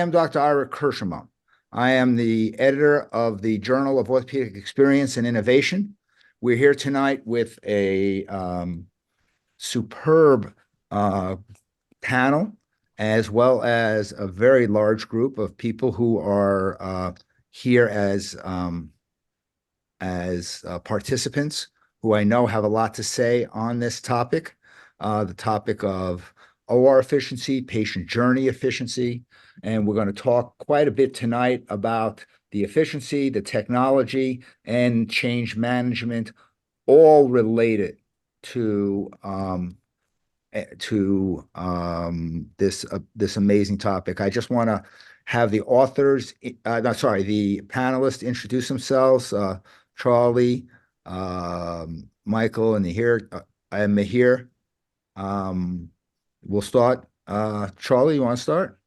am Dr. Ira Kirschema. I am the editor of the Journal of Orthopedic Experience and Innovation. We're here tonight with a superb panel, as well as a very large group of people who are here as participants, who I know have a lot to say on this topic, the topic of OR efficiency, patient journey efficiency. And we're going to talk quite a bit tonight about the efficiency, the technology, and change management, all related to this amazing topic. I just want to have the authors, the panelists introduce themselves. Charlie, Michael, and Mihhir. We'll start. Charlie, you want to start?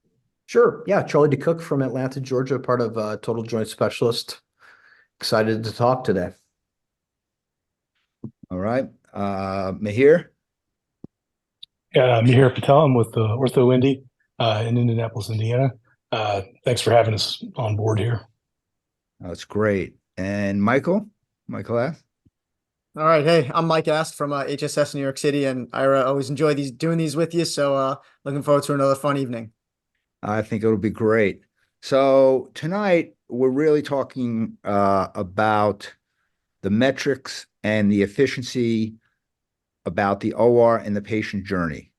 Sure. Yeah, Charlie DeCook from Atlanta, Georgia, part of Total Joint Specialist. Excited to talk today. All right. Mihhir? Yeah, Mihhir Patel. I'm with Ortho Indy in Indianapolis, Indiana. Thanks for having us on board here. That's great. And Michael F. All right. Hey, I'm Mike Ast from HSS New York City, and Ira, always enjoy doing these with you. So looking forward to another fun evening. I think it'll be great. So tonight we're really talking about the metrics and the efficiency about the OR and the patient journey.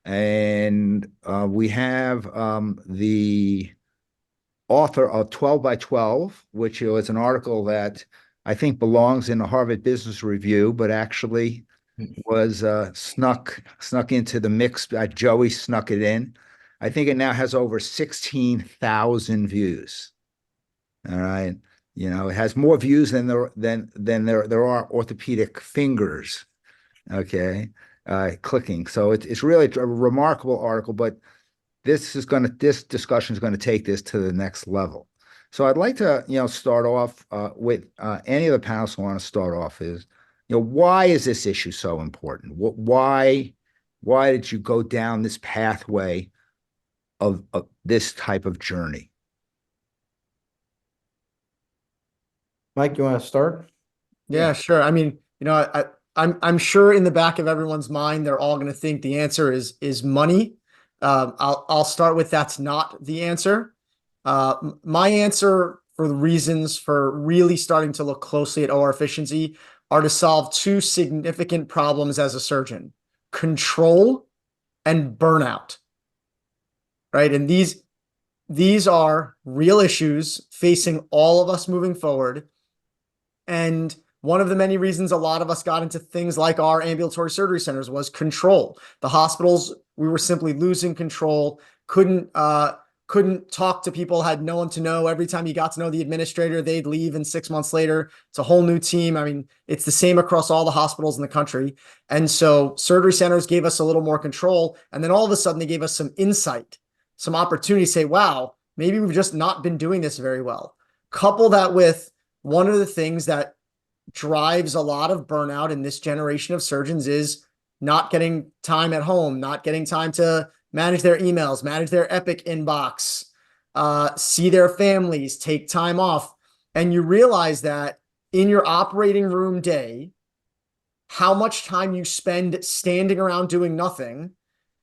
And we have the author of 12 by 12, which was an article that I think belongs in the Harvard Business Review, but actually was snuck into the mix. Joey snuck it in. I think it now has over 16,000 views. All right. You know, it has more views than there are orthopedic fingers. Okay. Clicking. So it's really a remarkable article, but this discussion is going to take this to the next level. So I'd like to, start off with any of the panelists who want to start off is, why is this issue so important? Why did you go down this pathway of this type of journey? Mike, you want to start? Yeah, sure. I mean, I'm sure in the back of everyone's mind, they're all going to think the answer is money. I'll start with that's not the answer. My answer for the reasons for really starting to look closely at OR efficiency are to solve two significant problems as a surgeon: control and burnout. Right? And these are real issues facing all of us moving forward. And one of the many reasons a lot of us got into things like our ambulatory surgery centers was control. The hospitals, we were simply losing control, couldn't talk to people, had no one to know. Every time you got to know the administrator, they'd leave, and 6 months later, it's a whole new team. I mean, it's the same across all the hospitals in the country. And so surgery centers gave us a little more control. And then all of a sudden they gave us some insight, some opportunity to say, wow, maybe we've just not been doing this very well. Couple that with one of the things that drives a lot of burnout in this generation of surgeons is not getting time at home, not getting time to manage their emails, manage their Epic inbox, see their families, take time off. And you realize that in your operating room day, how much time you spend standing around doing nothing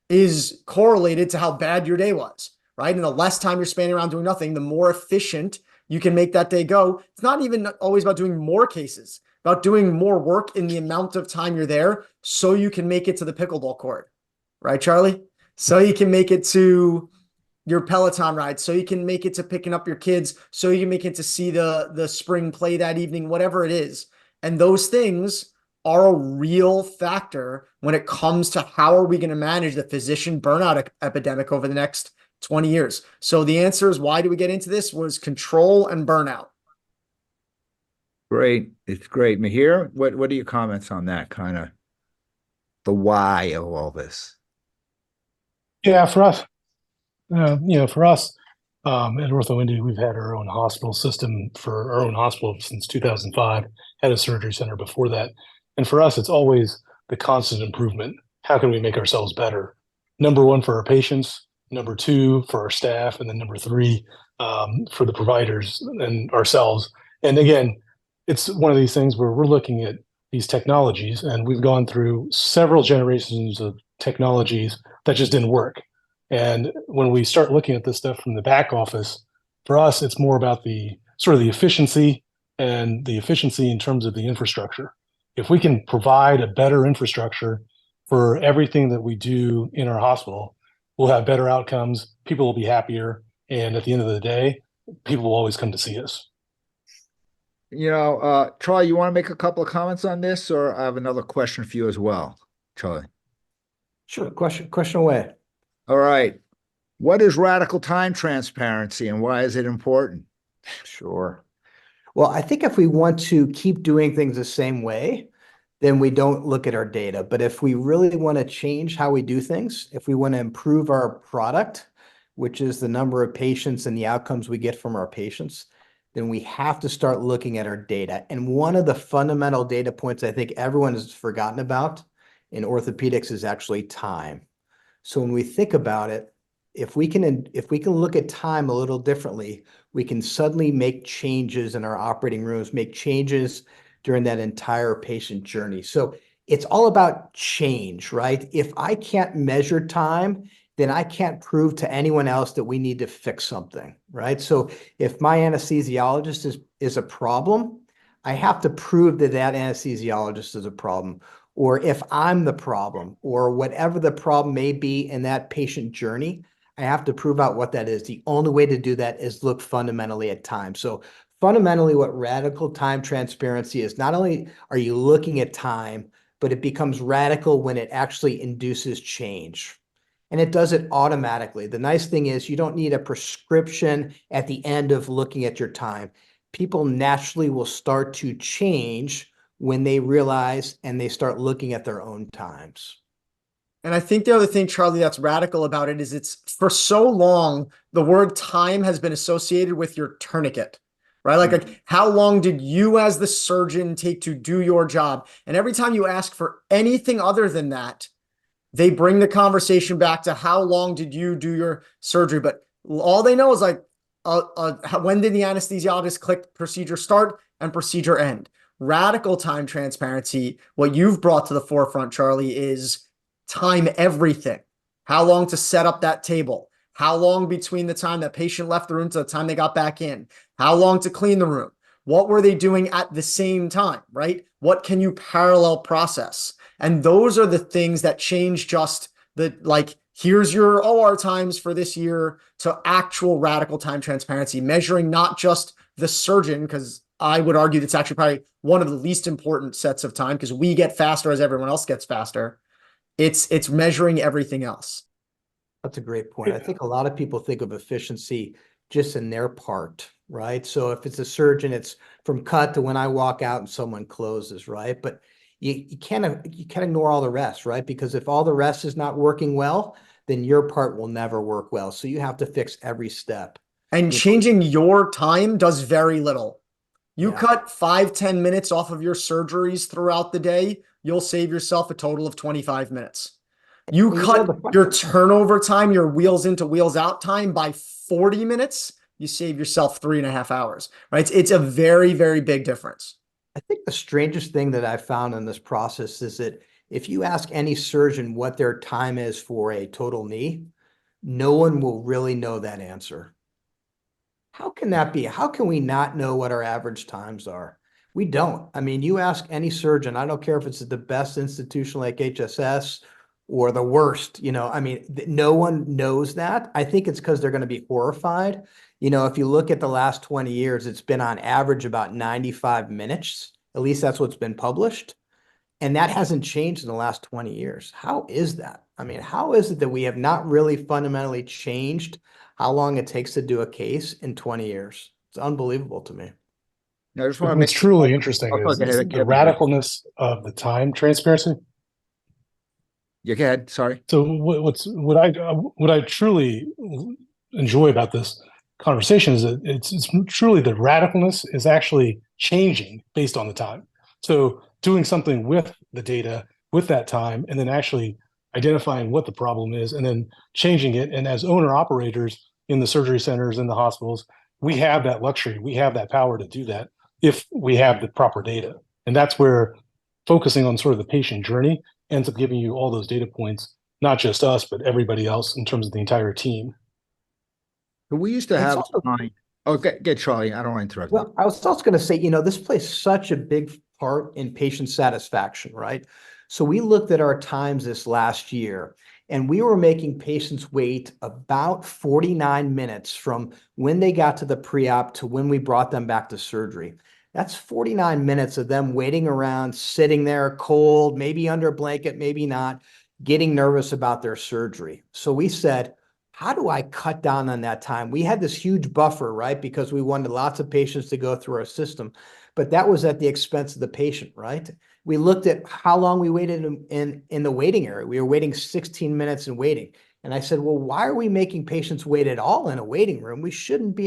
is correlated to how bad your day was, right? And the less time you're spending around doing nothing, the more efficient you can make that day go. It's not even always about doing more cases, about doing more work in the amount of time you're there so you can make it to the pickleball court, right, Charlie? So you can make it to your Peloton ride, so you can make it to picking up your kids, so you can make it to see the spring play that evening, whatever it is. And those things are a real factor when it comes to how are we going to manage the physician burnout epidemic over the next 20 years. So the answer is, why do we get into this, was control and burnout. Great. It's great. Mihhir, what are your comments on that, kind of the why of all this? Yeah, for us, at Ortho Indy, we've had our own hospital system for our own hospital since 2005, had a surgery center before that. And for us, it's always the constant improvement. How can we make ourselves better? Number one, for our patients, number two for our staff, and then number three for the providers and ourselves. And again, it's one of these things where we're looking at these technologies, and we've gone through several generations of technologies that just didn't work. And when we start looking at this stuff from the back office, for us, it's more about the sort of the efficiency and the efficiency in terms of the infrastructure. If we can provide a better infrastructure for everything that we do in our hospital, we'll have better outcomes, people will be happier, and at the end of the day, people will always come to see us. Charlie, you want to make a couple of comments on this, or I have another question for you as well, Charlie? Sure. Question away. All right. What is radical time transparency and why is it important? Sure. Well, I think if we want to keep doing things the same way, then we don't look at our data. But if we really want to change how we do things, if we want to improve our product, which is the number of patients and the outcomes we get from our patients, then we have to start looking at our data. And one of the fundamental data points I think everyone has forgotten about in orthopedics is actually time. So when we think about it, if we can look at time a little differently, we can suddenly make changes in our operating rooms, make changes during that entire patient journey. So it's all about change, right? If I can't measure time, then I can't prove to anyone else that we need to fix something, right? So if my anesthesiologist is a problem, I have to prove that that anesthesiologist is a problem. Or if I'm the problem, or whatever the problem may be in that patient journey, I have to prove out what that is. The only way to do that is look fundamentally at time. So fundamentally, what radical time transparency is, not only are you looking at time, but it becomes radical when it actually induces change. And it does it automatically. The nice thing is you don't need a prescription at the end of looking at your time. People naturally will start to change when they realize and they start looking at their own times. And I think the other thing, Charlie, that's radical about it is it's for so long, the word time has been associated with your tourniquet, right? Like how long did you as the surgeon take to do your job? And every time you ask for anything other than that, they bring the conversation back to how long did you do your surgery? But all they know is like, when did the anesthesiologist click procedure start and procedure end? Radical time transparency, what you've brought to the forefront, Charlie, is time everything. How long to set up that table? How long between the time that patient left the room to the time they got back in? How long to clean the room? What were they doing at the same time, right? What can you parallel process? And those are the things that change just the, like, here's your OR times for this year to actual radical time transparency, measuring not just the surgeon, because I would argue that's actually probably one of the least important sets of time because we get faster as everyone else gets faster. It's measuring everything else. That's a great point. I think a lot of people think of efficiency just in their part, right? So if it's a surgeon, it's from cut to when I walk out and someone closes, right? But you can't ignore all the rest, right? Because if all the rest is not working well, then your part will never work well. So you have to fix every step. And changing your time does very little. You cut 5-10 minutes off of your surgeries throughout the day, you'll save yourself a total of 25 minutes. You cut your turnover time, your wheels into wheels out time by 40 minutes, you save yourself 3.5 hours, right? It's a very, very big difference. I think the strangest thing that I found in this process is that if you ask any surgeon what their time is for a total knee, no one will really know that answer. How can that be? How can we not know what our average times are? We don't. I mean, you ask any surgeon, I don't care if it's at the best institution like HSS or the worst, I mean, no one knows that. I think it's because they're going to be horrified. If you look at the last 20 years, it's been on average about 95 minutes. At least that's what's been published. And that hasn't changed in the last 20 years. How is that? I mean, how is it that we have not really fundamentally changed how long it takes to do a case in 20 years? It's unbelievable to me. I just want to What's truly interesting is the radicalness of the time transparency. Yeah, go ahead. Sorry. So what I truly enjoy about this conversation is that it's truly the radicalness is actually changing based on the time. So doing something with the data, with that time, and then actually identifying what the problem is, and then changing it. And as owner operators in the surgery centers, in the hospitals, we have that luxury. We have that power to do that if we have the proper data. And that's where focusing on sort of the patient journey ends up giving you all those data points, not just us, but everybody else in terms of the entire team. We used to It's have also- time. Oh, get Charlie. I don't want to interrupt you. Well, I was also going to say, this plays such a big part in patient satisfaction, right? So we looked at our times this last year, and we were making patients wait about 49 minutes from when they got to the pre-op to when we brought them back to surgery. That's 49 minutes of them waiting around, sitting there cold, maybe under a blanket, maybe not, getting nervous about their surgery. So we said, how do I cut down on that time? We had this huge buffer, right? Because we wanted lots of patients to go through our system, but that was at the expense of the patient, right? We looked at how long we waited in the waiting area. We were waiting 16 minutes and waiting. And I said, well, why are we making patients wait at all in a waiting room? We shouldn't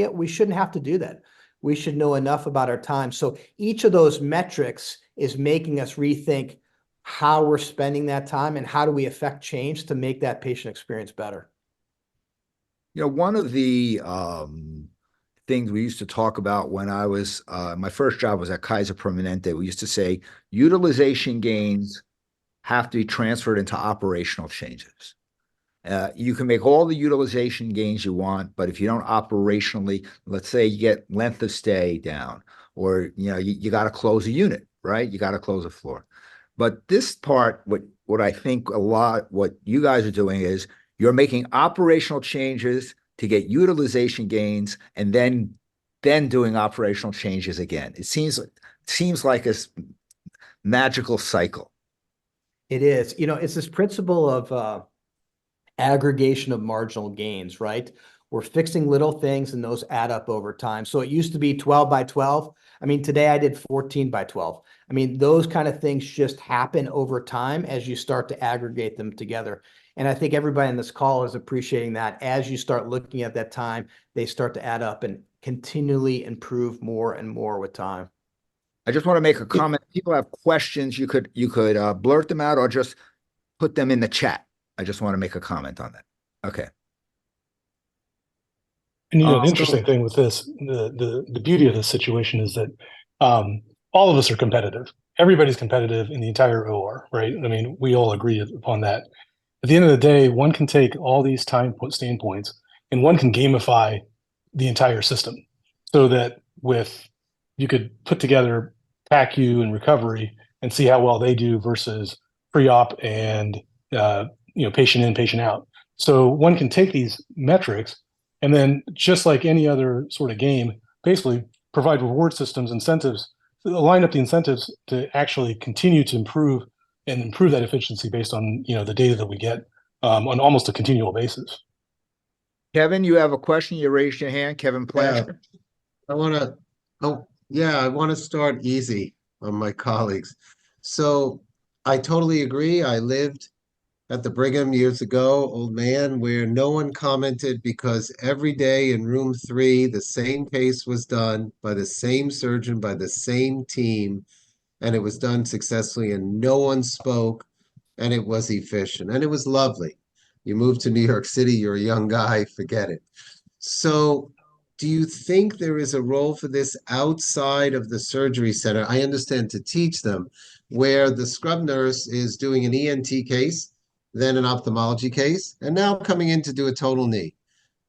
have to do that. We should know enough about our time. So each of those metrics is making us rethink how we're spending that time and how do we affect change to make that patient experience better. One of the things we used to talk about when I was my first job was at Kaiser Permanente. We used to say utilization gains have to be transferred into operational changes. You can make all the utilization gains you want, but if you don't operationally, let's say you get length of stay down, or you got to close a unit, right? You got to close a floor. But this part, what I think what you guys are doing is you're making operational changes to get utilization gains, and then doing operational changes again. It seems like a magical cycle. It is. It's this principle of aggregation of marginal gains, right? We're fixing little things and those add up over time. So it used to be 12 by 12. I mean, today I did 14 by 12. I mean, those kind of things just happen over time as you start to aggregate them together. And I think everybody in this call is appreciating that. As you start looking at that time, they start to add up and continually improve more and more with time. I just want to make a comment. If people have questions, you could blurt them out or just put them in the chat. I just want to make a comment on that. Okay. And the interesting thing with this, the beauty of this situation is that all of us are competitive. Everybody's competitive in the entire OR, right? I mean, we all agree upon that. At the end of the day, one can take all these standpoints and one can gamify the entire system so that you could put together PACU and recovery and see how well they do versus pre-op and patient in, patient out. So one can take these metrics and then, just like any other sort of game, basically provide reward systems, incentives, line up the incentives to actually continue to improve that efficiency based on the data that we get on almost a continual basis. Kevin, you have a question? You raised your hand, Kevin Plaster. I want to start easy on my colleagues. So I totally agree. I lived at the Brigham years ago, old man, where no one commented because every day in room 3, the same case was done by the same surgeon, by the same team, and it was done successfully and no one spoke, and it was efficient and it was lovely. You move to New York City, you're a young guy, forget it. So do you think there is a role for this outside of the surgery center? I understand to teach them, where the scrub nurse is doing an ENT case, then an ophthalmology case, and now coming in to do a total knee.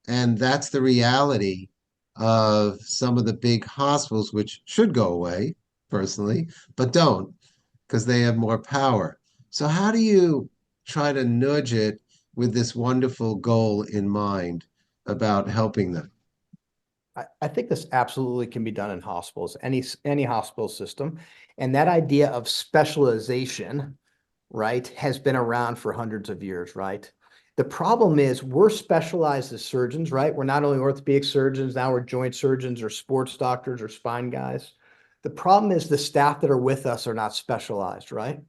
And that's the reality of some of the big hospitals, which should go away, personally, but don't, because they have more power. So how do you try to nudge it with this wonderful goal in mind about helping them? I think this absolutely can be done in hospitals, any hospital system. And that idea of specialization, right, has been around for hundreds of years, right? The problem is we're specialized as surgeons, right? We're not only orthopedic surgeons, now we're joint surgeons or sports doctors or spine guys. The problem is the staff that are with us are not specialized, right?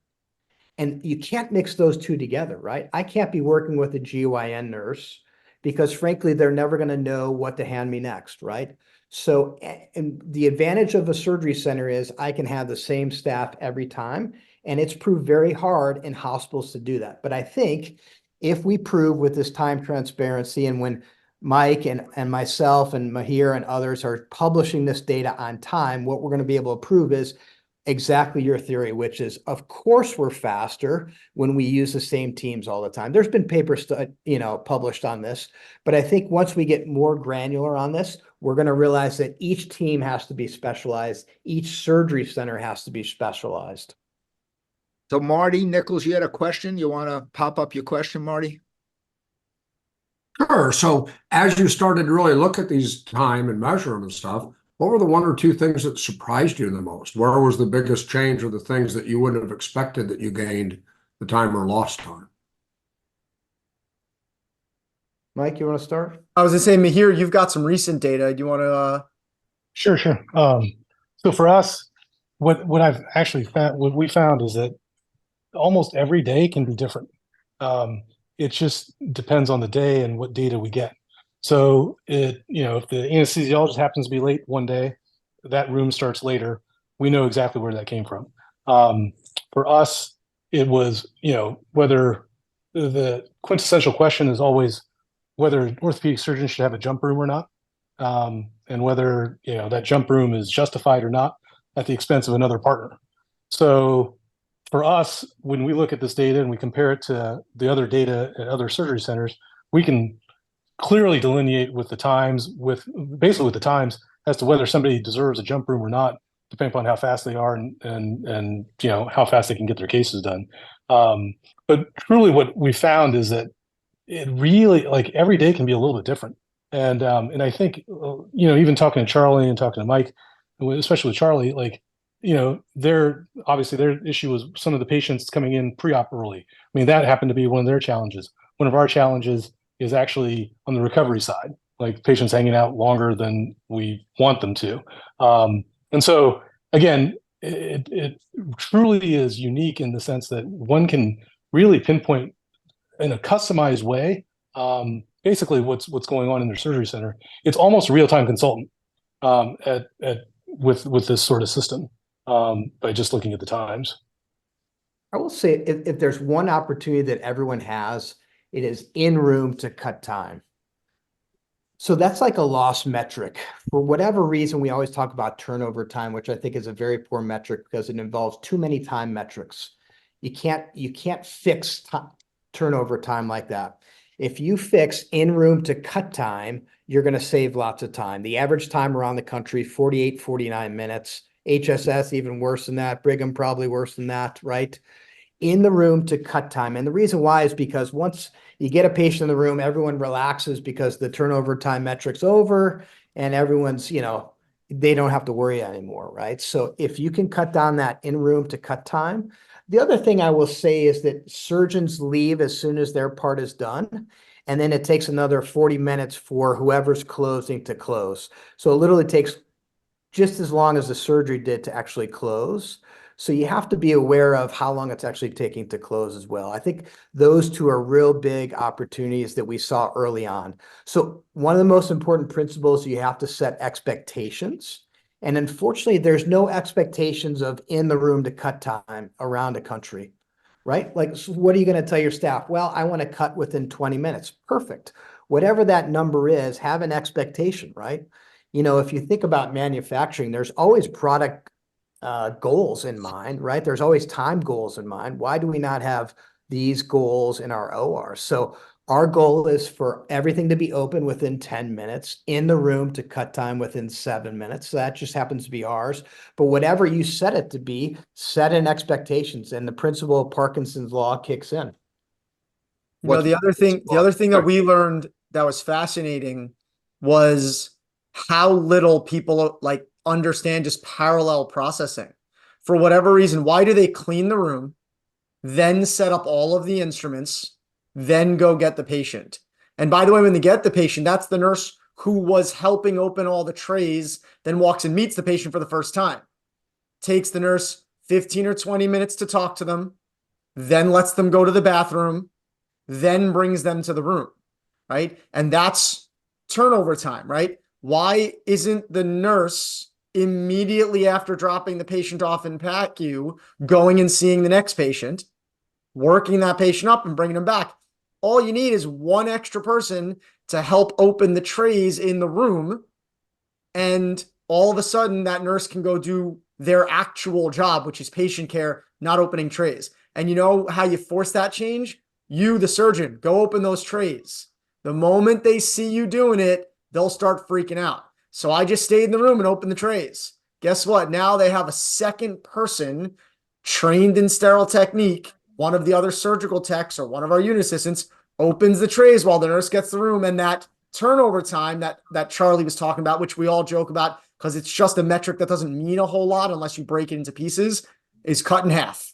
And you can't mix those two together, right? I can't be working with a GYN nurse because frankly, they're never going to know what to hand me next, right? So, and the advantage of a surgery center is I can have the same staff every time, And it's proved very hard in hospitals to do that. But I think if we prove with this time transparency, and when Mike and myself and Mihhir and others are publishing this data on time, what we're going to be able to prove is exactly your theory, which is, of course, we're faster when we use the same teams all the time. There's been papers, published on this, but I think once we get more granular on this, we're going to realize that each team has to be specialized. Each surgery center has to be specialized. So Marty Nichols, you had a question? You want to pop up your question, Marty? Sure. So as you started to really look at these time and measure them and stuff, what were the one or two things that surprised you the most? Where was the biggest change, or the things that you wouldn't have expected that you gained the time or lost time? Mike, you want to start? I was gonna say, Mihhir, you've got some recent data. Do you want to? Sure. So for us, what I've actually found, what we found is that almost every day can be different. It just depends on the day and what data we get. So if the anesthesiologist happens to be late one day, that room starts later, we know exactly where that came from. For us, it was, whether the quintessential question is always whether an orthopedic surgeon should have a jump room or not, and whether, that jump room is justified or not at the expense of another partner. So for us, when we look at this data and we compare it to the other data at other surgery centers, we can clearly delineate with the times, with the times as to whether somebody deserves a jump room or not, depending upon how fast they are and how fast they can get their cases done. But truly, what we found is that it really, like, every day can be a little bit different. And I think even talking to Charlie and talking to Mike, especially with Charlie, their issue was some of the patients coming in pre-op early. I mean, that happened to be one of their challenges. One of our challenges is actually on the recovery side, like patients hanging out longer than we want them to. And so again, it truly is unique in the sense that one can really pinpoint in a customized way, basically what's going on in their surgery center. It's almost a real-time consultant with this sort of system, by just looking at the times. I will say, if there's one opportunity that everyone has, it is in room to cut time. So that's like a lost metric. For whatever reason, we always talk about turnover time, which I think is a very poor metric because it involves too many time metrics. You can't fix turnover time like that. If you fix in room to cut time, you're going to save lots of time. The average time around the country, 48, 49 minutes. HSS even worse than that. Brigham probably worse than that, right? In the room to cut time. And the reason why is because once you get a patient in the room, everyone relaxes because the turnover time metric's over and everyone's, they don't have to worry anymore, right? So if you can cut down that in room to cut time. The other thing I will say is that surgeons leave as soon as their part is done. And then it takes another 40 minutes for whoever's closing to close. So it literally takes just as long as the surgery did to actually close. So you have to be aware of how long it's actually taking to close as well. I think those two are real big opportunities that we saw early on. So one of the most important principles, you have to set expectations. And unfortunately, there's no expectations of in the room to cut time around the country, right? Like, so what are you going to tell your staff? Well, I want to cut within 20 minutes. Perfect. Whatever that number is, have an expectation, right? If you think about manufacturing, there's always product goals in mind, right? There's always time goals in mind. Why do we not have these goals in our OR? So our goal is for everything to be open within 10 minutes, in the room to cut time within 7 minutes. So that just happens to be ours. But whatever you set it to be, set in expectations, and the principle of Parkinson's law kicks in. The other thing that we learned that was fascinating was how little people understand just parallel processing. For whatever reason, why do they clean the room, then set up all of the instruments, then go get the patient? And by the way, when they get the patient, that's the nurse who was helping open all the trays, then walks and meets the patient for the first time. Takes the nurse 15 or 20 minutes to talk to them, then lets them go to the bathroom, then brings them to the room, right? And that's turnover time, right? Why isn't the nurse immediately after dropping the patient off in PACU, going and seeing the next patient, working that patient up and bringing them back. All you need is one extra person to help open the trays in the room. And all of a sudden that nurse can go do their actual job, which is patient care, not opening trays. And you know how you force that change? You, the surgeon, go open those trays. The moment they see you doing it, they'll start freaking out. So I just stayed in the room and opened the trays. Guess what? Now they have a second person trained in sterile technique. One of the other surgical techs or one of our unit assistants opens the trays while the nurse gets the room. And that turnover time that Charlie was talking about, which we all joke about because it's just a metric that doesn't mean a whole lot unless you break it into pieces, is cut in half.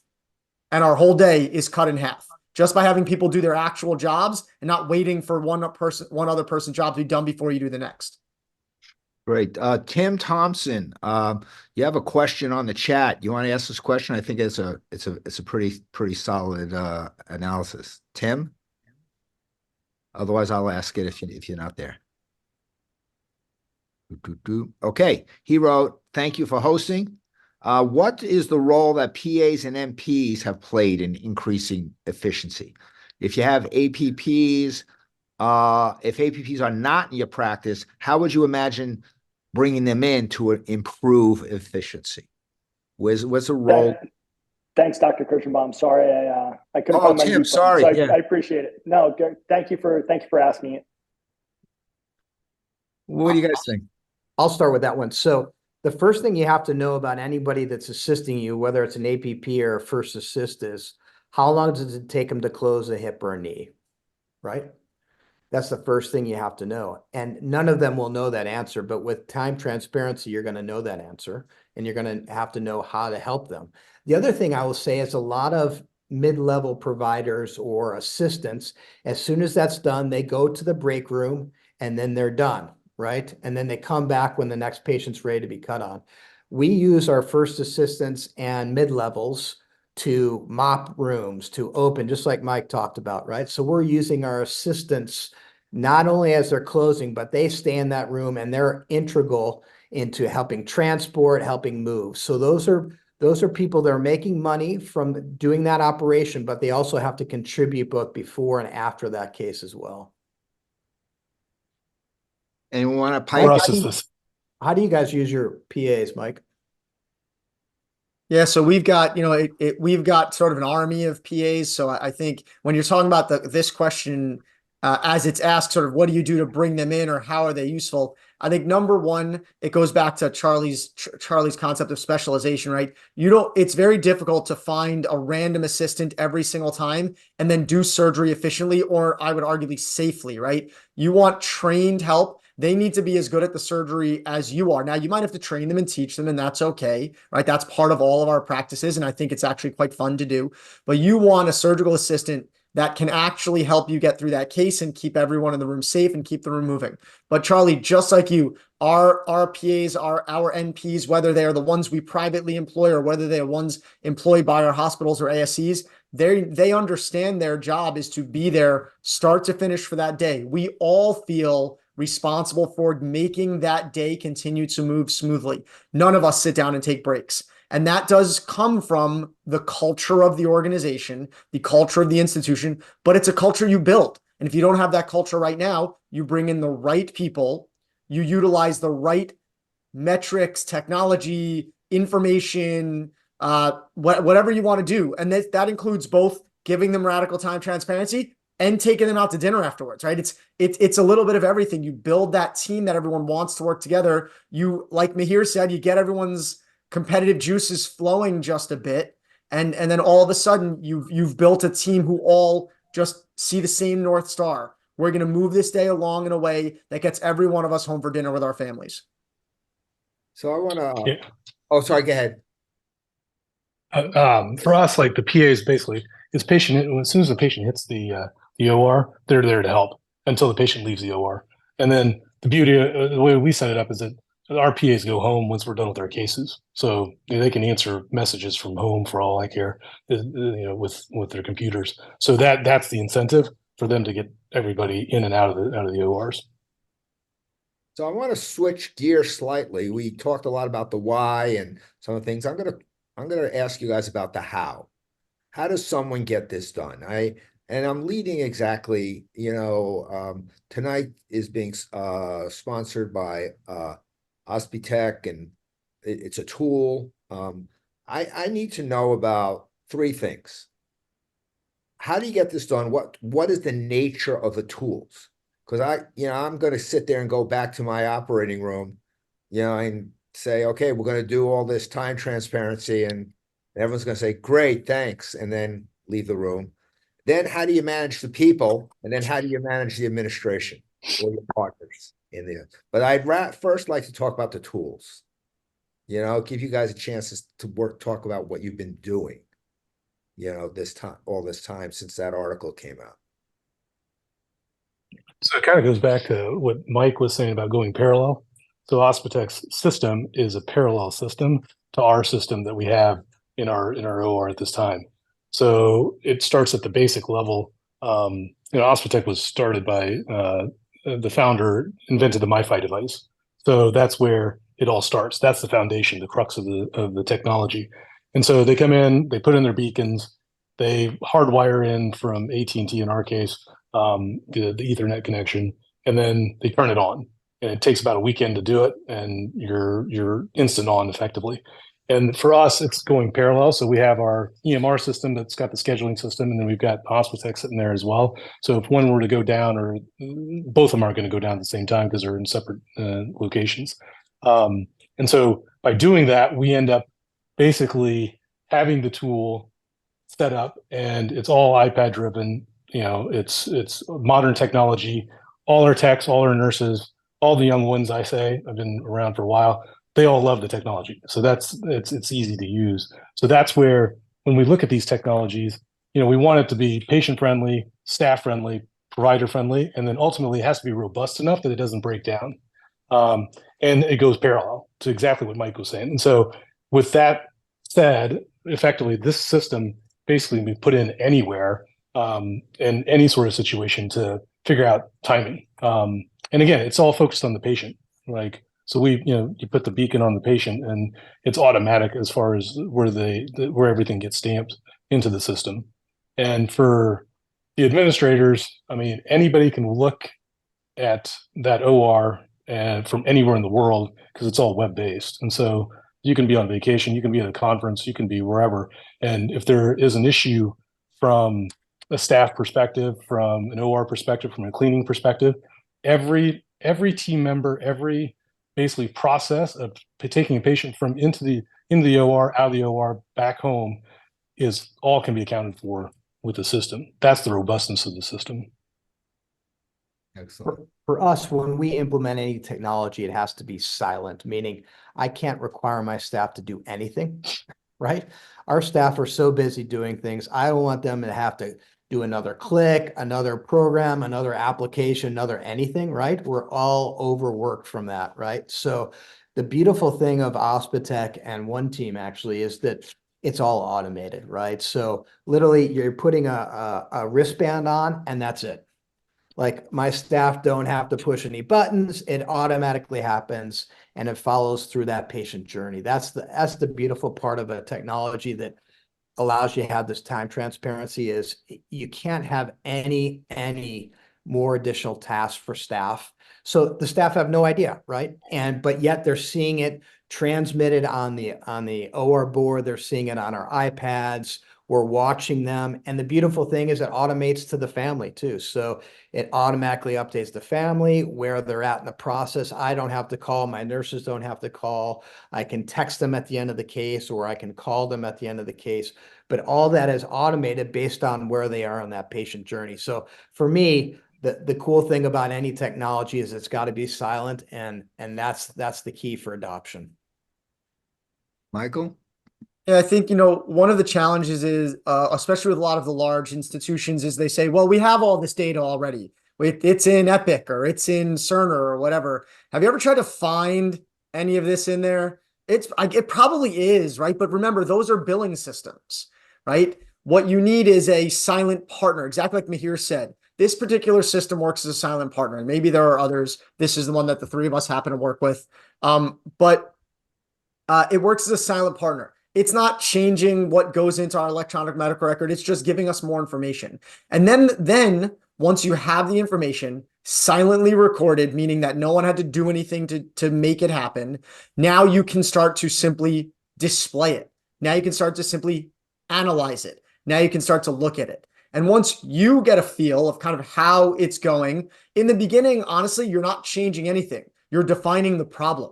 And our whole day is cut in half just by having people do their actual jobs and not waiting for one other person's job to be done before you do the next. Great. Tim Thompson, you have a question on the chat. You want to ask this question? I think it's a pretty solid analysis. Tim? Otherwise, I'll ask it if you're not there. Okay. He wrote, "Thank you for hosting. What is the role that PAs and NPs have played in increasing efficiency? If you have APPs, if APPs are not in your practice, how would you imagine bringing them in to improve efficiency? What's the role?" Thanks, Dr. Kirschenbaum. Sorry, I couldn't find my Tim, mute button, sorry. so Yeah. I appreciate it. No, thank you for asking it. What do you guys think? I'll start with that one. So the first thing you have to know about anybody that's assisting you, whether it's an APP or a first assist, is how long does it take them to close a hip or a knee, right? That's the first thing you have to know. And none of them will know that answer, but with time transparency, you're going to know that answer and you're going to have to know how to help them. The other thing I will say is a lot of mid-level providers or assistants, as soon as that's done, they go to the break room and then they're done, right? And then they come back when the next patient's ready to be cut on. We use our first assistants and mid-levels to mop rooms, to open, just like Mike talked about, right? So we're using our assistants not only as they're closing, but they stay in that room and they're integral into helping transport, helping move. So those are people that are making money from doing that operation, but they also have to contribute both before and after that case as well. And we want to pipe. For us, it's this. How do you guys use your PAs, Mike? Yeah, so we've got, we've got sort of an army of PAs. So I think when you're talking about this question, as it's asked, sort of what do you do to bring them in or how are they useful? I think number one, it goes back to Charlie's concept of specialization, right? It's very difficult to find a random assistant every single time and then do surgery efficiently, or I would arguably safely, right? You want trained help. They need to be as good at the surgery as you are. Now, you might have to train them and teach them, and that's okay, right? That's part of all of our practices, and I think it's actually quite fun to do. But you want a surgical assistant that can actually help you get through that case and keep everyone in the room safe and keep the room moving. But Charlie, just like you, our PAs, our NPs, whether they are the ones we privately employ or whether they are ones employed by our hospitals or ASCs, they understand their job is to be there start to finish for that day. We all feel responsible for making that day continue to move smoothly. None of us sit down and take breaks. And that does come from the culture of the organization, the culture of the institution, but it's a culture you build. And if you don't have that culture right now, you bring in the right people, you utilize the right metrics, technology, information, whatever you want to do. And that includes both giving them radical time transparency and taking them out to dinner afterwards, right? It's a little bit of everything. You build that team that everyone wants to work together. You, like Mihhir said, you get everyone's competitive juices flowing just a bit. And then all of a sudden you've built a team who all just see the same North Star. We're going to move this day along in a way that gets every one of us home for dinner with our families. So I want to, Yeah. oh, sorry, go ahead. For us, like the PAs, basically, as soon as the patient hits the OR, they're there to help until the patient leaves the OR. And then the beauty, the way we set it up is that our PAs go home once we're done with our cases, so they can answer messages from home for all I care, with their computers. So that's the incentive for them to get everybody in and out of the ORs. So I want to switch gears slightly. We talked a lot about the why and some of the things. I'm gonna ask you guys about the how. How does someone get this done? And I'm leading exactly, tonight is being sponsored by Ospitec, and it's a tool. I need to know about three things. How do you get this done? What is the nature of the tools? Because I'm going to sit there and go back to my operating room, and say, okay, we're going to do all this time transparency, and everyone's going to say, great, thanks, and then leave the room. Then how do you manage the people? And then how do you manage the administration or your partners in there? But I'd first like to talk about the tools, give you guys a chance to talk about what you've been doing, all this time since that article came out. So it kind of goes back to what Mike was saying about going parallel. So Ospitec's system is a parallel system to our system that we have in our OR at this time. So it starts at the basic level. Ospitec was started by the founder invented the MiFi device. So that's where it all starts. That's the foundation, the crux of the technology. And so they come in, they put in their beacons, they hardwire in from AT&T in our case, the Ethernet connection, and then they turn it on. And it takes about a weekend to do it, and you're instant on effectively. And for us, it's going parallel. So we have our EMR system that's got the scheduling system, and then we've got Hospitec sitting there as well. So if one were to go down, or both of them aren't going to go down at the same time because they're in separate locations. And so by doing that, we end up basically having the tool set up, and it's all iPad driven. It's modern technology. All our techs, all our nurses, all the young ones, I've been around for a while, they all love the technology. So it's easy to use. So that's where, when we look at these technologies, we want it to be patient friendly, staff friendly, provider friendly, and then ultimately it has to be robust enough that it doesn't break down. And it goes parallel to exactly what Mike was saying. And so with that said, effectively, this system basically can be put in anywhere, in any sort of situation to figure out timing. And again, it's all focused on the patient. So you put the beacon on the patient, and it's automatic as far as where everything gets stamped into the system. And for the administrators, anybody can look at that OR and from anywhere in the world, because it's all web-based. And so you can be on vacation, you can be at a conference, you can be wherever. And if there is an issue from a staff perspective, from an OR perspective, from a cleaning perspective, every team member, every basically process of taking a patient from into the OR, out of the OR, back home, can be accounted for with the system. That's the robustness of the system. Excellent. For us, when we implement any technology, it has to be silent, meaning I can't require my staff to do anything, right? Our staff are so busy doing things. I don't want them to have to do another click, another program, another application, another anything, right? We're all overworked from that, right? So the beautiful thing of Ospitec and One Team actually is that it's all automated, right? So literally you're putting a wristband on and that's it. Like, my staff don't have to push any buttons. It automatically happens, and it follows through that patient journey. That's the beautiful part of a technology that allows you to have this time transparency, is you can't have any more additional tasks for staff. So the staff have no idea, right? But yet they're seeing it transmitted on the OR board. They're seeing it on our iPads. We're watching them. And the beautiful thing is it automates to the family too. So it automatically updates the family where they're at in the process. I don't have to call. My nurses don't have to call. I can text them at the end of the case, or I can call them at the end of the case. But all that is automated based on where they are on that patient journey. So for me, the cool thing about any technology is it's got to be silent, and that's the key for adoption. Michael? Yeah, I think, one of the challenges is, especially with a lot of the large institutions, is they say, well, we have all this data already. It's in Epic, or it's in Cerner, or whatever. Have you ever tried to find any of this in there? It probably is, right? But remember, those are billing systems, right? What you need is a silent partner, exactly like Mihhir said. this particular system works as a silent partner. And maybe there are others. This is the one that the three of us happen to work with. But it works as a silent partner. It's not changing what goes into our electronic medical record. It's just giving us more information. And then once you have the information silently recorded, meaning that no one had to do anything to make it happen, now you can start to simply display it. Now you can start to simply analyze it. Now you can start to look at it. And once you get a feel of kind of how it's going, in the beginning, honestly, you're not changing anything. You're defining the problem.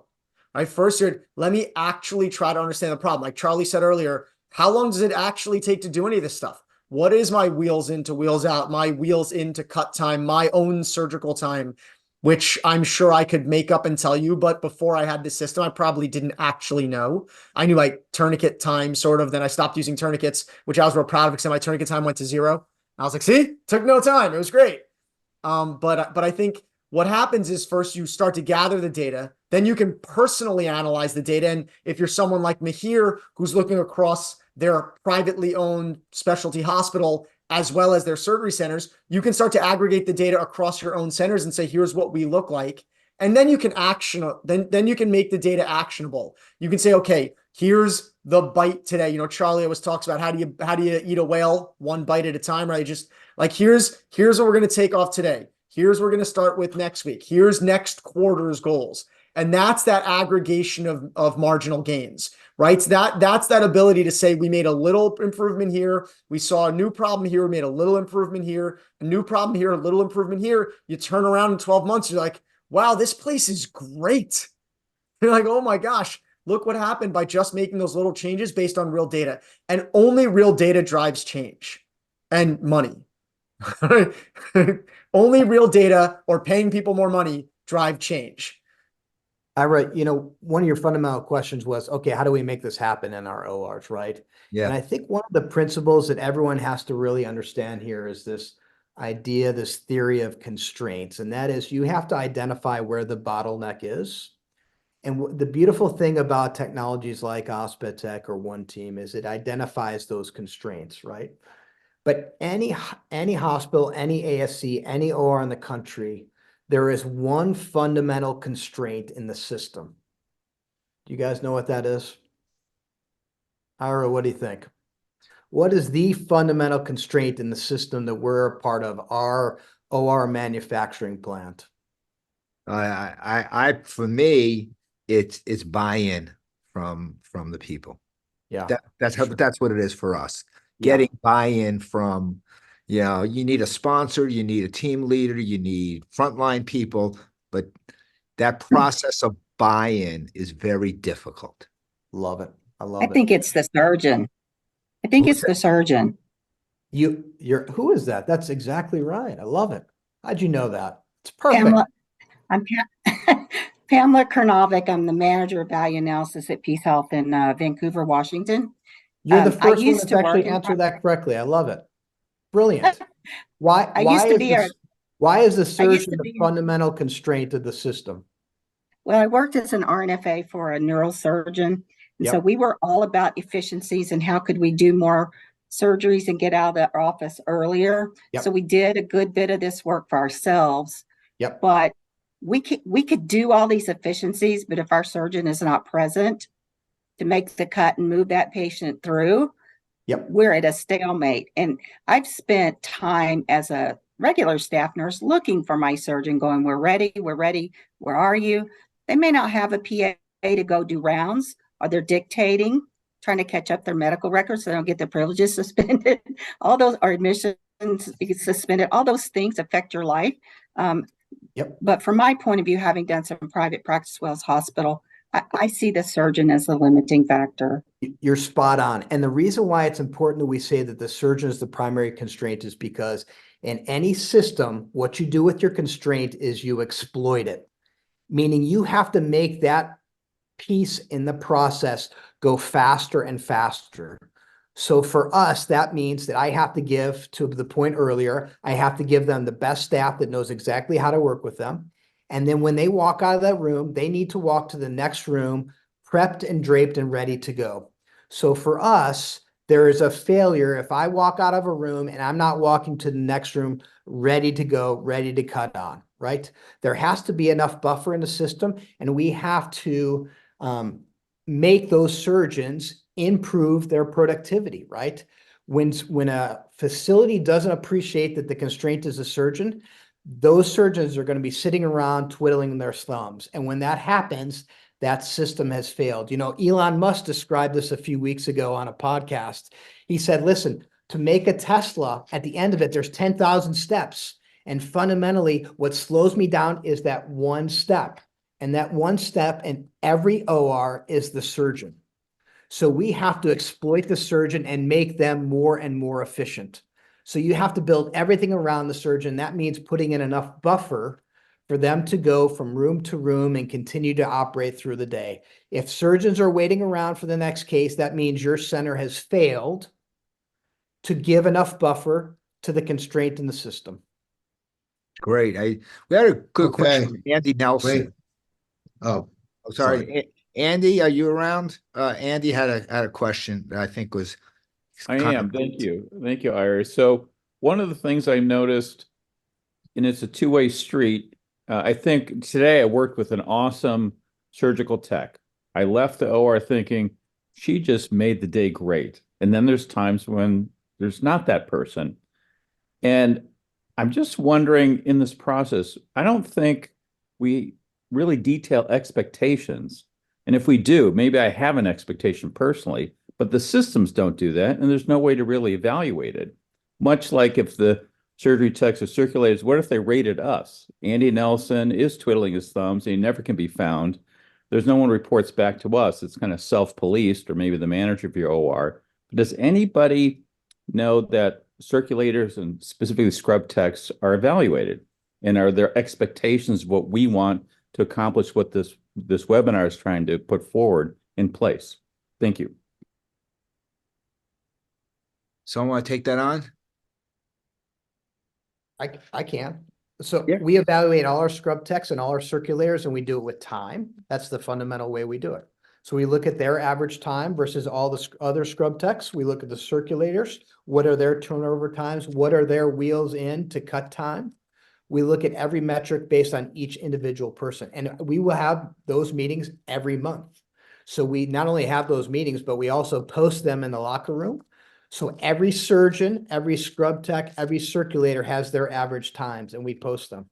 Right? First, let me actually try to understand the problem. Like Charlie said earlier, how long does it actually take to do any of this stuff? What is my wheels in to wheels out, my wheels in to cut time, my own surgical time, which I'm sure I could make up and tell you. But before I had this system, I probably didn't actually know. I knew like tourniquet time, sort of. Then I stopped using tourniquets, which I was real proud of because my tourniquet time went to 0. I was like, see, took no time. It was great. But I think what happens is first you start to gather the data, then you can personally analyze the data. And if you're someone like Mihhir, who's looking across their privately owned specialty hospital, as well as their surgery centers, you can start to aggregate the data across your own centers and say, here's what we look like. And then you can then you can make the data actionable. You can say, okay, here's the bite today. You know, Charlie always talks about how do you eat a whale one bite at a time, right? Just like, here's what we're going to take off today. Here's what we're going to start with next week. Here's next quarter's goals. And that's that aggregation of marginal gains, right? So that's that ability to say, we made a little improvement here. We saw a new problem here. We made a little improvement here, a new problem here, a little improvement here. You turn around in 12 months, you're like, wow, this place is great. You're like, oh my gosh, look what happened by just making those little changes based on real data. And only real data drives change and money. Only real data or paying people more money drive change. I right. You know, one of your fundamental questions was, okay, how do we make this happen in our ORs, right? Yeah. And I think one of the principles that everyone has to really understand here is this idea, this theory of constraints. And that is, you have to identify where the bottleneck is. And the beautiful thing about technologies like Ospitec or One Team is it identifies those constraints, right? But any hospital, any ASC, any OR in the country, there is one fundamental constraint in the system. Do you guys know what that is? Ira, what do you think? What is the fundamental constraint in the system that we're a part of, our OR manufacturing plant? For me, it's buy-in from the people. Yeah, That's what it is for us. Yeah. Getting buy-in from, you need a sponsor, you need a team leader, you need frontline people, but that process of buy-in is very difficult. Love it. I love I it. think it's the surgeon. I think it's the surgeon. Who is that? That's exactly right. I love it. How'd you know that? It's perfect. Pamela, I'm Pamela Kernovic. I'm the manager of value analysis at Peace Health in Vancouver, Washington. You're the I first one used that's to work actually in- answered that correctly. I love it. Brilliant. Why is the surgeon the fundamental constraint of the system? Well, I worked as an RNFA for a neurosurgeon. And so Yep. we were all about efficiencies and how could we do more surgeries and get out of the office earlier. Yep. So we did a good bit of this work for ourselves. Yep. But we could do all these efficiencies, but if our surgeon is not present to make the cut and move that patient through, Yep. we're at a stalemate. And I've spent time as a regular staff nurse looking for my surgeon, going, we're ready, where are you? They may not have a PA to go do rounds, or they're dictating, trying to catch up their medical records so they don't get their privileges suspended. All those are admissions suspended. All those things affect your life. Yep. But from my point of view, having done some private practice as well as hospital, I see the surgeon as a limiting factor. You're spot on. And the reason why it's important that we say that the surgeon is the primary constraint is because in any system, what you do with your constraint is you exploit it, meaning you have to make that piece in the process go faster and faster. So for us, that means that I have to give, to the point earlier, I have to give them the best staff that knows exactly how to work with them. And then when they walk out of that room, they need to walk to the next room, prepped and draped and ready to go. So for us, there is a failure if I walk out of a room and I'm not walking to the next room ready to go, ready to cut on, right? There has to be enough buffer in the system, and we have to make those surgeons improve their productivity, right? When a facility doesn't appreciate that the constraint is a surgeon, those surgeons are going to be sitting around twiddling their thumbs. And when that happens, that system has failed. You know, Elon Musk described this a few weeks ago on a podcast. He said, listen, to make a Tesla, at the end of it, there's 10,000 steps. And fundamentally, what slows me down is that one step. And that one step in every OR is the surgeon. So we have to exploit the surgeon and make them more and more efficient. So you have to build everything around the surgeon. That means putting in enough buffer for them to go from room to room and continue to operate through the day. If surgeons are waiting around for the next case, that means your center has failed to give enough buffer to the constraint in the system. Great. We had a good Okay. question from Andy Nelson. Wait. Oh, Oh, sorry. Andy, are you around? Andy had a question that I think was I kind am. of- Thank you. Thank you, Iris. So one of the things I noticed, and it's a two-way street, I think today I worked with an awesome surgical tech. I left the OR thinking she just made the day great. And then there's times when there's not that person. And I'm just wondering in this process, I don't think we really detail expectations. And if we do, maybe I have an expectation personally, but the systems don't do that. And there's no way to really evaluate it. Much like if the surgery techs or circulators, what if they rated us? Andy Nelson is twiddling his thumbs and he never can be found. There's no one reports back to us. It's kind of self-policed, or maybe the manager of your OR. But does anybody know that circulators and specifically scrub techs are evaluated? And are there expectations of what we want to accomplish what this webinar is trying to put forward in place? Thank you. Someone want to take that on? I can. So Yeah. we evaluate all our scrub techs and all our circulators, and we do it with time. That's the fundamental way we do it. So we look at their average time versus all the other scrub techs. We look at the circulators. What are their turnover times? What are their wheels in to cut time? We look at every metric based on each individual person, and we will have those meetings every month. So we not only have those meetings, but we also post them in the locker room. So every surgeon, every scrub tech, every circulator has their average times, and we post them.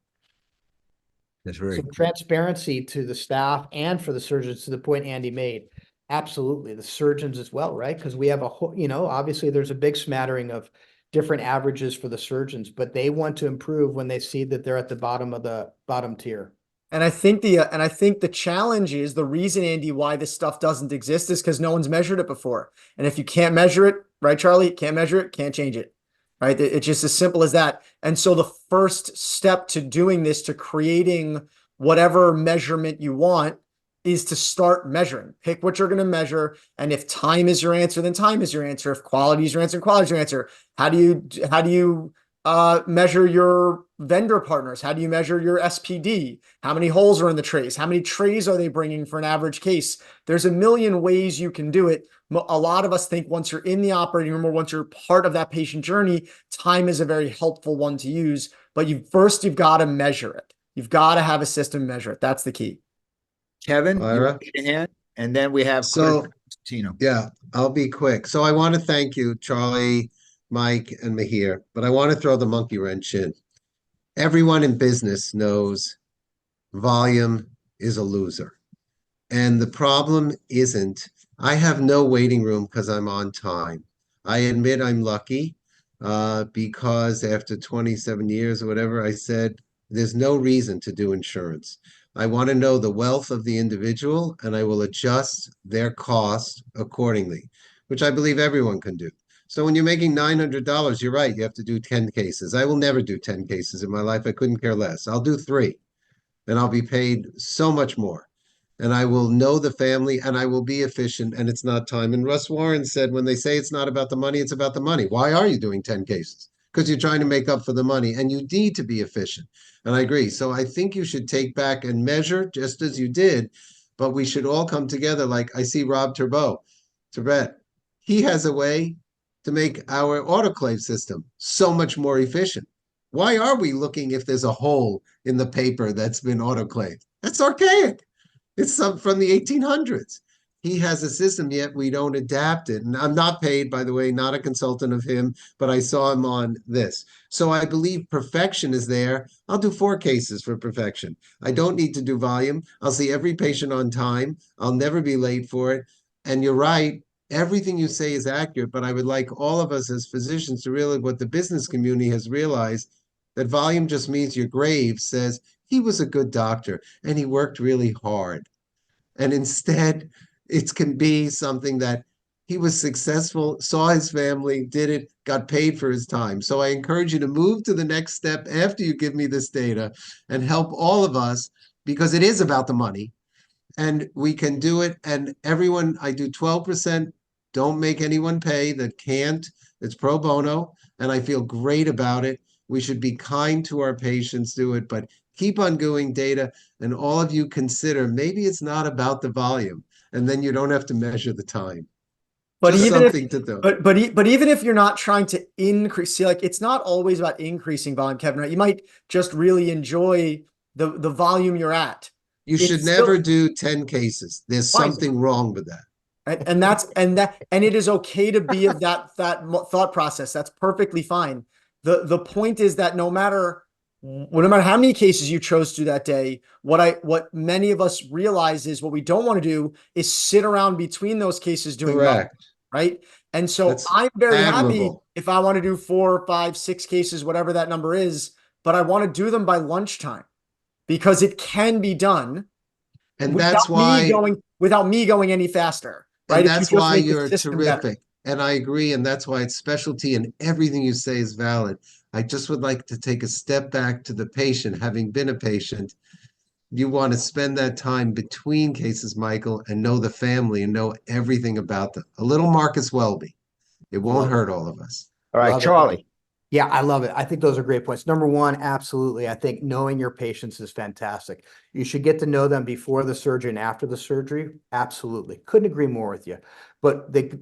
That's very So transparency to the staff and for the surgeons, to the point Andy made. Absolutely, the surgeons as well, right? Because we have a whole, obviously there's a big smattering of different averages for the surgeons, but they want to improve when they see that they're at the bottom of the bottom tier. And I think the challenge is, the reason, Andy, why this stuff doesn't exist is because no one's measured it before. And if you can't measure it, right, Charlie, can't measure it, can't change it, right? It's just as simple as that. And so the first step to doing this, to creating whatever measurement you want, is to start measuring. Pick what you're going to measure. And if time is your answer, then time is your answer. If quality is your answer, quality is your answer. How do you measure your vendor partners? How do you measure your SPD? How many holes are in the trays? How many trays are they bringing for an average case? There's a million ways you can do it. A lot of us think once you're in the operating room or once you're part of that patient journey, time is a very helpful one to use. But you've got to measure it. You've got to have a system measure it. That's the key. Kevin, you Ira? raise your hand, and then we have So- Tino. yeah, I'll be quick. So I want to thank you, Charlie, Mike, and Mihhir, but I want to throw the monkey wrench in. Everyone in business knows volume is a loser. And the problem isn't, I have no waiting room because I'm on time. I admit I'm lucky because after 27 years or whatever, I said, there's no reason to do insurance. I want to know the wealth of the individual, and I will adjust their cost accordingly, which I believe everyone can do. So when you're making $900, you're right, you have to do 10 cases. I will never do 10 cases in my life. I couldn't care less. I'll do 3, and I'll be paid so much more. And I will know the family, and I will be efficient, and it's not time. And Russ Warren said, when they say it's not about the money, it's about the money. Why are you doing 10 cases? Because you're trying to make up for the money, and you need to be efficient. And I agree. So I think you should take back and measure just as you did, but we should all come together. Like I see Rob Turbet. He has a way to make our autoclave system so much more efficient. Why are we looking if there's a hole in the paper that's been autoclaved? That's archaic. It's some from the 1800s. He has a system, yet we don't adapt it. And I'm not paid, by the way, not a consultant of him, but I saw him on this. So I believe perfection is there. I'll do 4 cases for perfection. I don't need to do volume. I'll see every patient on time. I'll never be late for it. And you're right, everything you say is accurate, but I would like all of us as physicians to realize what the business community has realized, that volume just means your grave says he was a good doctor and he worked really hard. And instead, it can be something that he was successful, saw his family, did it, got paid for his time. So I encourage you to move to the next step after you give me this data and help all of us, because it is about the money and we can do it. And everyone, I do 12%, don't make anyone pay that can't. It's pro bono, and I feel great about it. We should be kind to our patients, do it, but keep on doing data. And all of you consider, maybe it's not about the volume, and then you don't have to measure the time. But Just even something if, to do. but even if you're not trying to increase, see, like it's not always about increasing volume, Kevin, right? You might just really enjoy the volume you're at. You It's should still- never do 10 cases. There's Fine. something wrong with that. And it is okay to be of that thought process. That's perfectly fine. The point is that no matter how many cases you chose to that day, what many of us realize is what we don't want to do is sit around between those cases doing nothing, Correct. right? And so That's I'm very happy admirable. if I want to do 4, 5, 6 cases, whatever that number is, but I want to do them by lunchtime because it can be done And that's why without me going any faster. Right? And If you that's just why make the you're system better. terrific. And I agree. And that's why it's specialty and everything you say is valid. I just would like to take a step back to the patient, having been a patient. You want to spend that time between cases, Michael, and know the family and know everything about them. A little Marcus Welby. It won't Love it. hurt all of us. All right, Love it. Charlie. Yeah, I love it. I think those are great points. Number one, absolutely. I think knowing your patients is fantastic. You should get to know them before the surgery and after the surgery. Absolutely. Couldn't agree more with you. But the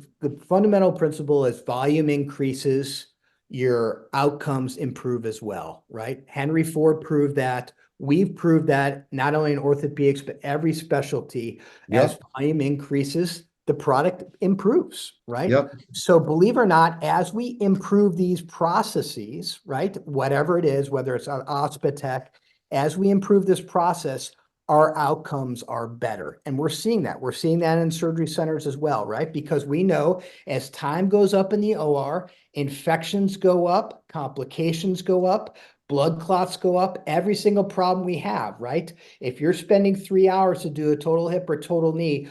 fundamental principle is volume increases, your outcomes improve as well, right? Henry Ford proved that. We've proved that not only in orthopedics, but every specialty. As Yep. volume increases, the product improves, right? Yep. So believe it or not, as we improve these processes, right, whatever it is, whether it's Ospitec, as we improve this process, our outcomes are better. And we're seeing that. We're seeing that in surgery centers as well, right? Because we know as time goes up in the OR, infections go up, complications go up, blood clots go up, every single problem we have, right? If you're spending 3 hours to do a total hip or total knee,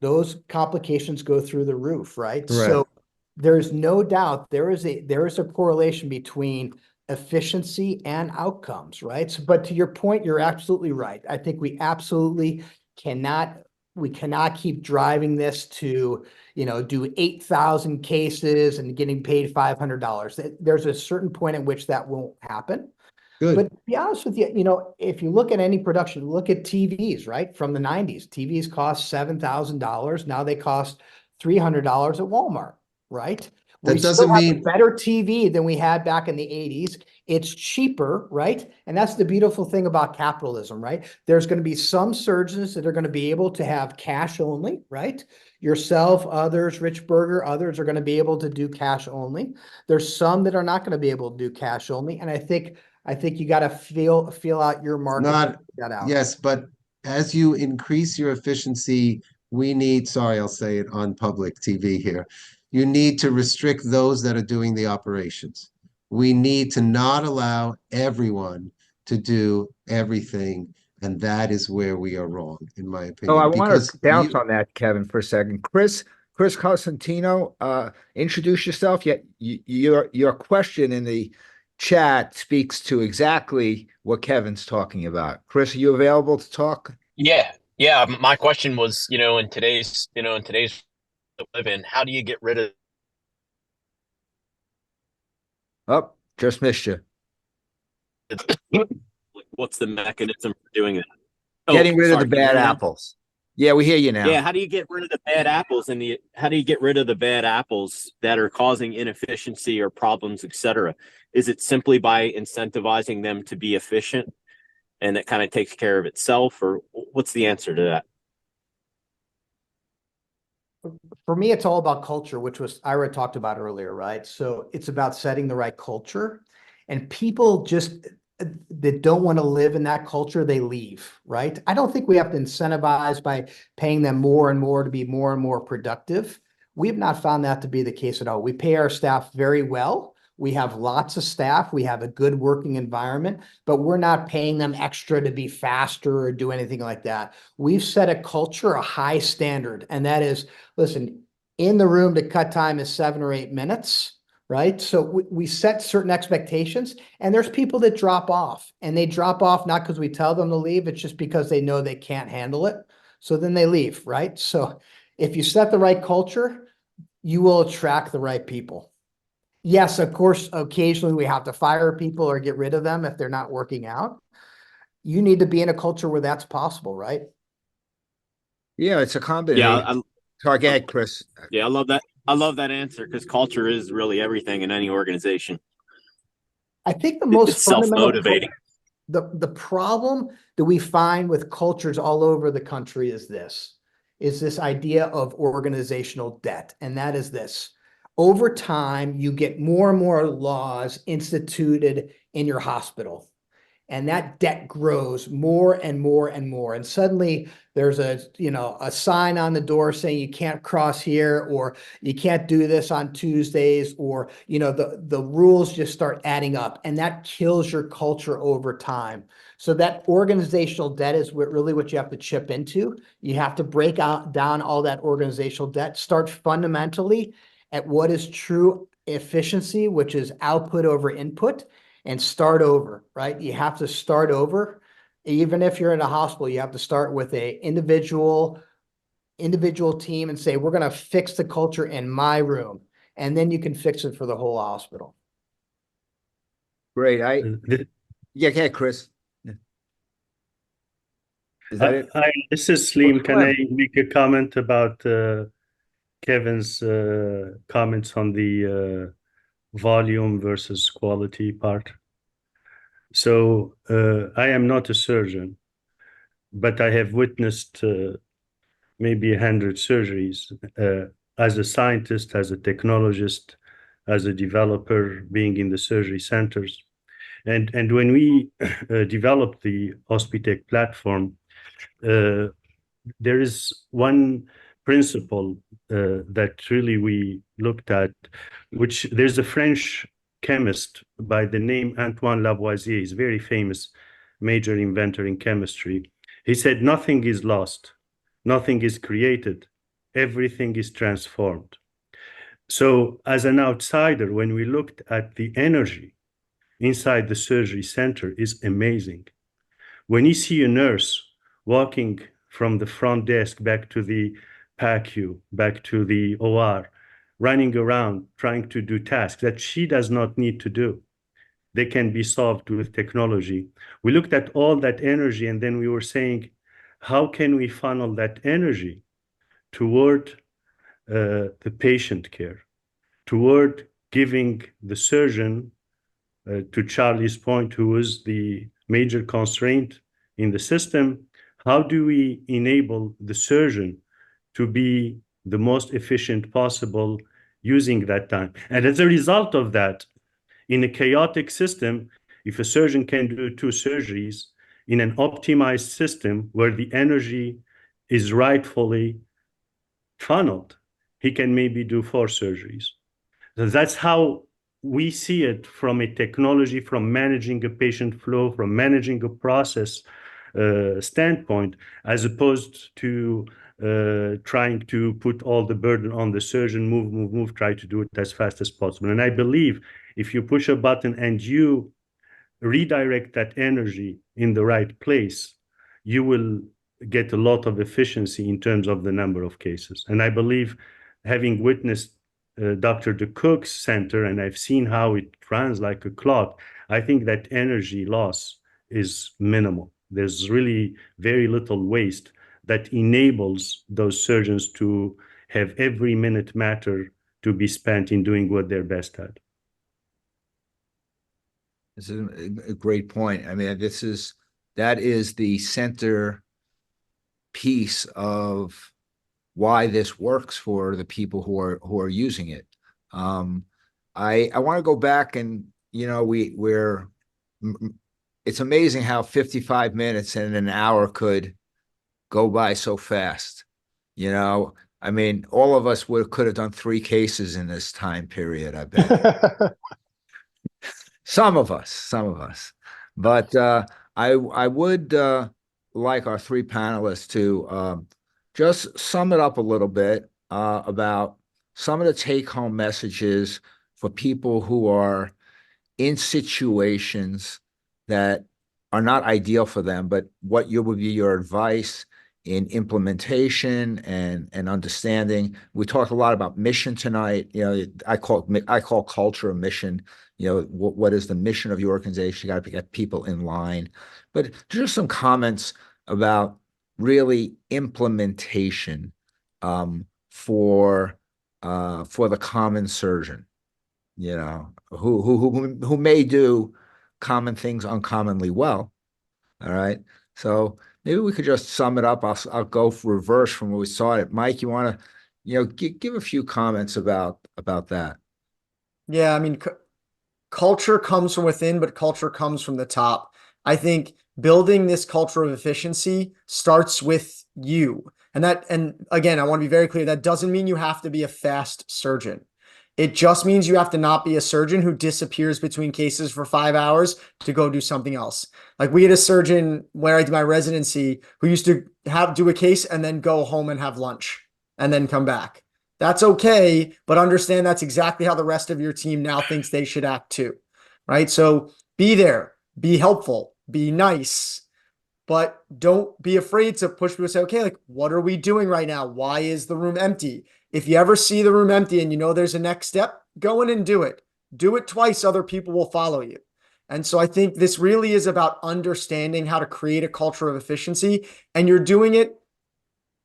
those complications go through the roof, right? Correct. So there's no doubt there is a correlation between efficiency and outcomes, right? So, but to your point, you're absolutely right. I think we absolutely cannot keep driving this to, do 8,000 cases and getting paid $500. There's a certain point at which that won't happen. Good. But to be honest with you, if you look at any production, look at TVs, right? From the 90s, TVs cost $7,000. Now they cost $300 at Walmart, right? That We still doesn't have a mean- better TV than we had back in the 80s. It's cheaper, right? And that's the beautiful thing about capitalism, right? There's going to be some surgeons that are going to be able to have cash only, right? Yourself, others, Rich Berger, others are going to be able to do cash only. There's some that are not going to be able to do cash only. And I think you got to feel out your market. Not, that out. yes, but as you increase your efficiency, we need, sorry, I'll say it on public TV here. You need to restrict those that are doing the operations. We need to not allow everyone to do everything. And that is where we are wrong, in my opinion. Oh, I want because to bounce you- on that, Kevin, for a second. Chris Costantino, introduce yourself. Yet your question in the chat speaks to exactly what Kevin's talking about. Chris, are you available to talk? Yeah. My question was, in today's live in, how do you get rid of? Oh, just missed you. What's the mechanism for doing that? Getting rid of sorry, the can you bad hear me now? apples. Yeah, we hear you now. Yeah, how do you get rid of the bad apples how do you get rid of the bad apples that are causing inefficiency or problems, et cetera? Is it simply by incentivizing them to be efficient and that kind of takes care of itself, or what's the answer to that? For me, it's all about culture, which was Ira talked about earlier, right? So it's about setting the right culture, and people just that don't want to live in that culture, they leave, right? I don't think we have to incentivize by paying them more and more to be more and more productive. We have not found that to be the case at all. We pay our staff very well. We have lots of staff. We have a good working environment, but we're not paying them extra to be faster or do anything like that. We've set a culture, a high standard, and that is, listen, in the room to cut time is 7 or 8 minutes, right? So we set certain expectations, and there's people that drop off, and they drop off not because we tell them to leave, it's just because they know they can't handle it. So then they leave, right? So if you set the right culture, you will attract the right people. Yes, of course, occasionally we have to fire people or get rid of them if they're not working out. You need to be in a culture where that's possible, right? Yeah, it's a combination. Sorry, go ahead, Chris. Yeah, I love that. I love that answer because culture is really everything in any organization. I think the most It's self-motivating. The problem that we find with cultures all over the country is this idea of organizational debt. And that is this. Over time, you get more and more laws instituted in your hospital, and that debt grows more and more and more. And suddenly there's a sign on the door saying you can't cross here, or you can't do this on Tuesdays, or, the rules just start adding up, and that kills your culture over time. So that organizational debt is really what you have to chip into. You have to break down all that organizational debt, start fundamentally at what is true efficiency, which is output over input, and start over, right? You have to start over. Even if you're in a hospital, you have to start with a individual team and say, we're going to fix the culture in my room. And then you can fix it for the whole hospital. Great. Yeah, Chris. Is that it? Hi, this is Slim. Can I make a comment about Kevin's comments on the volume versus quality part? So I am not a surgeon, but I have witnessed maybe 100 surgeries as a scientist, as a technologist, as a developer, being in the surgery centers. And when we developed the Hospitech platform, there is one principle that really we looked at, which there's a French chemist by the name Antoine Lavoisier. He's a very famous major inventor in chemistry. He said, nothing is lost, nothing is created, everything is transformed. So as an outsider, when we looked at the energy inside the surgery center, is amazing. When you see a nurse walking from the front desk back to the PACU, back to the OR, running around trying to do tasks that she does not need to do, they can be solved with technology. We looked at all that energy, and then we were saying, how can we funnel that energy toward the patient care, toward giving the surgeon, to Charlie's point, who is the major constraint in the system, how do we enable the surgeon to be the most efficient possible using that time? And as a result of that, in a chaotic system, if a surgeon can do 2 surgeries in an optimized system where the energy is rightfully funneled, he can maybe do 4 surgeries. So that's how we see it from a technology, from managing a patient flow, from managing a process standpoint, as opposed to trying to put all the burden on the surgeon, move, try to do it as fast as possible. And I believe if you push a button and you redirect that energy in the right place, you will get a lot of efficiency in terms of the number of cases. And I believe, having witnessed Dr. DeCook's center, and I've seen how it runs like a clock, I think that energy loss is minimal. There's really very little waste that enables those surgeons to have every minute matter to be spent in doing what they're best at. This is a great point. I mean, that is the center piece of why this works for the people who are using it. I want to go back and, you know, it's amazing how 55 minutes and an hour could go by so fast. You know, I mean, all of us could have done 3 cases in this time period, I bet. Some of us. But I would like our 3 panelists to just sum it up a little bit about some of the take-home messages for people who are in situations that are not ideal for them, but what would be your advice in implementation and understanding. We talked a lot about mission tonight. You know, I call culture a mission. You know, what is the mission of your organization? You got to get people in line. But just some comments about really implementation for the common surgeon, you know, who may do common things uncommonly well. All right. So maybe we could just sum it up. I'll go reverse from where we started. Mike, you want to, you know, give a few comments about that? Yeah, I mean, culture comes from within, but culture comes from the top. I think building this culture of efficiency starts with you. And again, I want to be very clear, that doesn't mean you have to be a fast surgeon. It just means you have to not be a surgeon who disappears between cases for 5 hours to go do something else. Like, we had a surgeon where I did my residency who used to do a case and then go home and have lunch and then come back. That's okay, but understand that's exactly how the rest of your team now thinks they should act too, right? So be there, be helpful, be nice, but don't be afraid to push people to say, okay, like, what are we doing right now? Why is the room empty? If you ever see the room empty and you know there's a next step, go in and do it. Do it twice, other people will follow you. And so I think this really is about understanding how to create a culture of efficiency, and you're doing it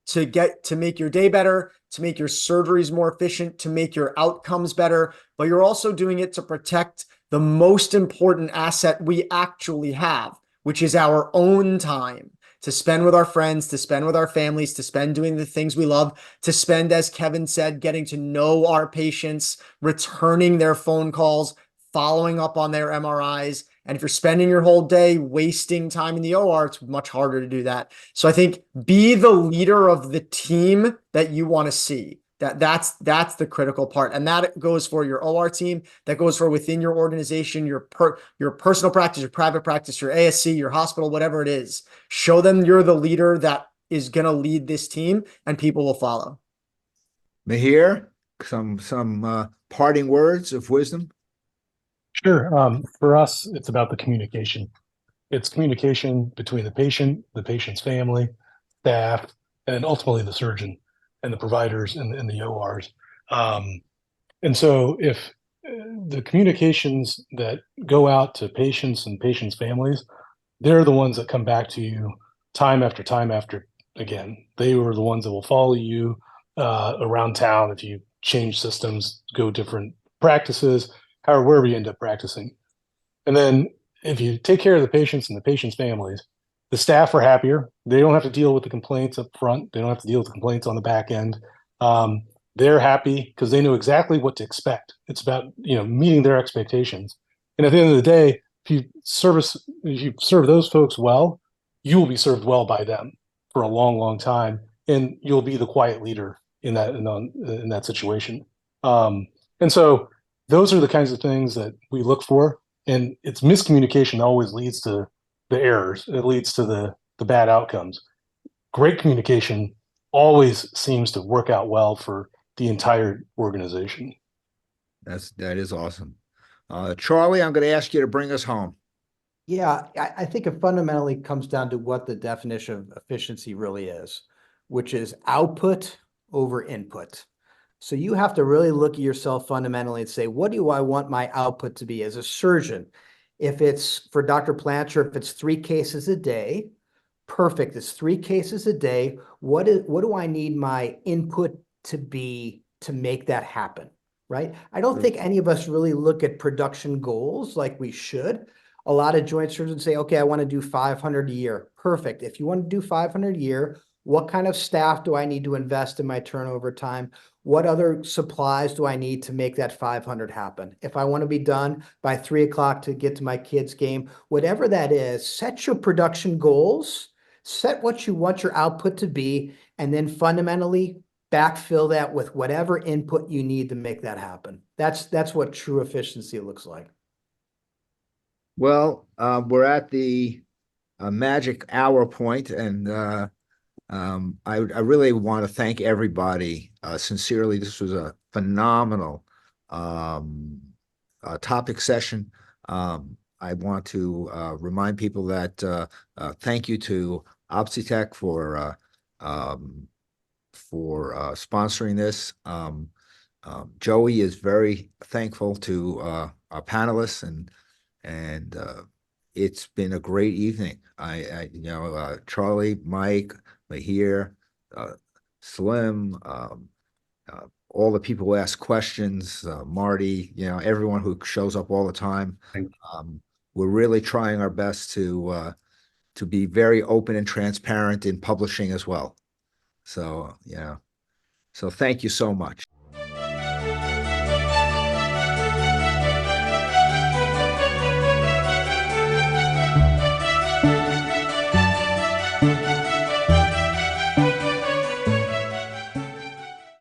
to make your day better, to make your surgeries more efficient, to make your outcomes better, but you're also doing it to protect the most important asset we actually have, which is our own time to spend with our friends, to spend with our families, to spend doing the things we love, to spend, as Kevin said, getting to know our patients, returning their phone calls, following up on their MRIs. And if you're spending your whole day wasting time in the OR, it's much harder to do that. So I think be the leader of the team that you want to see. That's the critical part. And that goes for your OR team. That goes for within your organization, your personal practice, your private practice, your ASC, your hospital, whatever it is. Show them you're the leader that is going to lead this team, and people will follow. Mihhir, some parting words of wisdom? Sure. For us, it's about the communication. It's communication between the patient's family, staff, and ultimately the surgeon and the providers and the ORs. And so if the communications that go out to patients and patients' families, they're the ones that come back to you time after time after again. They were the ones that will follow you around town if you change systems, go different practices, wherever you end up practicing. And then if you take care of the patients and the patients' families, the staff are happier. They don't have to deal with the complaints up front. They don't have to deal with the complaints on the back end. They're happy because they know exactly what to expect. It's about, you know, meeting their expectations. And at the end of the day, if you serve those folks well, you will be served well by them for a long, long time, and you'll be the quiet leader in that situation. And so those are the kinds of things that we look for. And it's miscommunication that always leads to the errors. It leads to the bad outcomes. Great communication always seems to work out well for the entire organization. That is awesome. Charlie, I'm going to ask you to bring us home. Yeah, I think it fundamentally comes down to what the definition of efficiency really is, which is output over input. So you have to really look at yourself fundamentally and say, what do I want my output to be as a surgeon? If it's for Dr. Plancher, if it's 3 cases a day, perfect. It's 3 cases a day. What do I need my input to be to make that happen? Right? I don't think any of us really look at production goals like we should. A lot of joint surgeons say, okay, I want to do 500 a year. Perfect. If you want to do 500 a year, what kind of staff do I need to invest in my turnover time? What other supplies do I need to make that 500 happen? If I want to be done by 3 o'clock to get to my kids' game, whatever that is, set your production goals, set what you want your output to be, and then fundamentally backfill that with whatever input you need to make that happen. That's what true efficiency looks like. Well, we're at the magic hour point, and I really want to thank everybody sincerely. This was a phenomenal topic session. I want to remind people that thank you to OpsiTech for sponsoring this. Joey is very thankful to our panelists, and it's been a great evening. Charlie, Mike, Mihhir, Slim, all the people who ask questions, Marty, everyone who shows up all the time. We're really trying our best to be very open and transparent in publishing as well. So, so thank you so much.